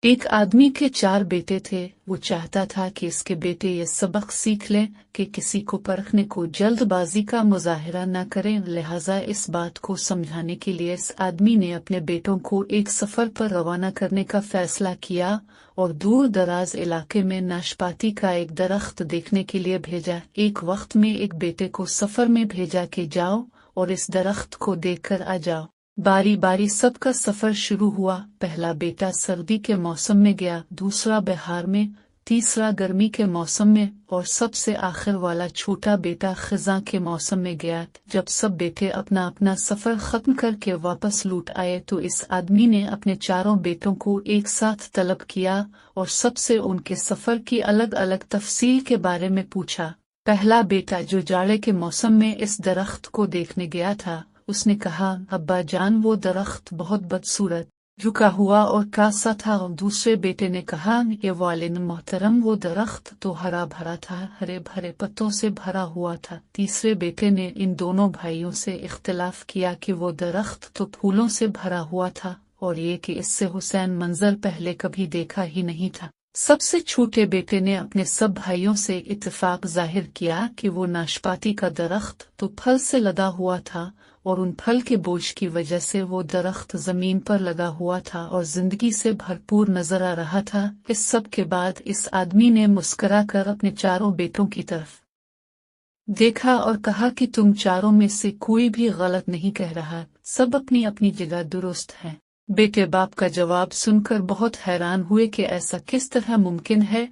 एक आदमी के 4 बेटे थे। वो चाहता था कि इसके बेटे ये सबक सीख लें कि किसी को परखने को जल्दबाजी का मुजाहिरा न करें। लिहाजा इस बात को समझाने के लिए इस आदमी ने अपने बेटों को एक सफर पर रवाना करने का फैसला किया और दूर दराज इलाके में नाशपाती का एक दरख्त देखने के लिए भेजा। एक वक्त में एक बेटे को सफर में भेजा कि जाओ और इस दरख्त को देखकर आ जाओ। बारी बारी सबका सफर शुरू हुआ। पहला बेटा सर्दी के मौसम में गया, दूसरा बहार में, तीसरा गर्मी के मौसम में और सबसे आखिर वाला छोटा बेटा खिज़ां के मौसम में गया। जब सब बेटे अपना अपना सफर खत्म करके वापस लौट आए तो इस आदमी ने अपने चारों बेटों को एक साथ तलब किया और सबसे उनके सफर की अलग अलग तफसील के बारे में पूछा। पहला बेटा जो जाड़े के मौसम में इस दरख्त को देखने गया था, उसने कहा, अब्बा जान वो दरख्त बहुत बदसूरत, झुका हुआ और कासा था। और दूसरे बेटे ने कहा, ये वालिद मोहतरम वो दरख्त तो हरा भरा था, हरे भरे पत्तों से भरा हुआ था। तीसरे बेटे ने इन दोनों भाइयों से इख्तिलाफ किया कि वो दरख्त तो फूलों से भरा हुआ था और ये कि इससे हुसैन मंजर पहले कभी देखा ही नहीं था। सबसे छोटे बेटे ने अपने सब भाइयों से इत्तेफाक जाहिर किया कि वो नाशपाती का दरख्त तो फल से लदा हुआ था और उन फल के बोझ की वजह से वो दरख्त जमीन पर लगा हुआ था और जिंदगी से भरपूर नजर आ रहा था। इस सब के बाद इस आदमी ने मुस्कुरा कर अपने चारों बेटों की तरफ देखा और कहा कि तुम चारों में से कोई भी गलत नहीं कह रहा, सब अपनी अपनी जगह दुरुस्त हैं। बेटे बाप का जवाब सुनकर बहुत हैरान हुए कि ऐसा किस तरह मुमकिन है।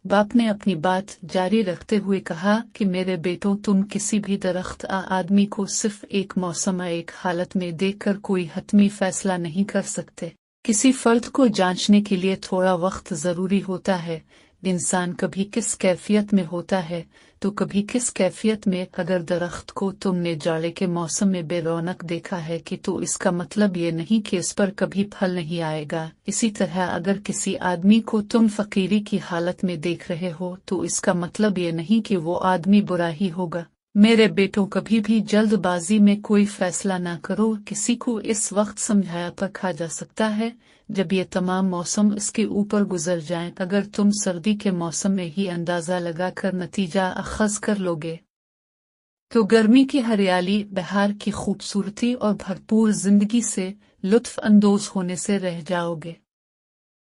बाप ने अपनी बात जारी रखते हुए कहा कि मेरे बेटों, तुम किसी भी दरख्त आदमी को सिर्फ एक मौसम एक हालत में देखकर कोई हतमी फैसला नहीं कर सकते। किसी फर्द को जांचने के लिए थोड़ा वक्त जरूरी होता है। इंसान कभी किस कैफियत में होता है तो कभी किस कैफियत में। अगर दरख्त को तुमने जाड़े के मौसम में बेरौनक देखा है कि तो इसका मतलब ये नहीं कि इस पर कभी फल नहीं आएगा। इसी तरह अगर किसी आदमी को तुम फकीरी की हालत में देख रहे हो तो इसका मतलब ये नहीं कि वो आदमी बुरा ही होगा। मेरे बेटों, कभी भी जल्दबाजी में कोई फैसला ना करो। किसी को इस वक्त समझाया परखा जा सकता है जब ये तमाम मौसम इसके ऊपर गुजर जाएं। अगर तुम सर्दी के मौसम में ही अंदाजा लगाकर नतीजा अखज़ कर लोगे तो गर्मी की हरियाली, बहार की खूबसूरती और भरपूर जिंदगी से लुत्फ अंदोज होने से रह जाओगे।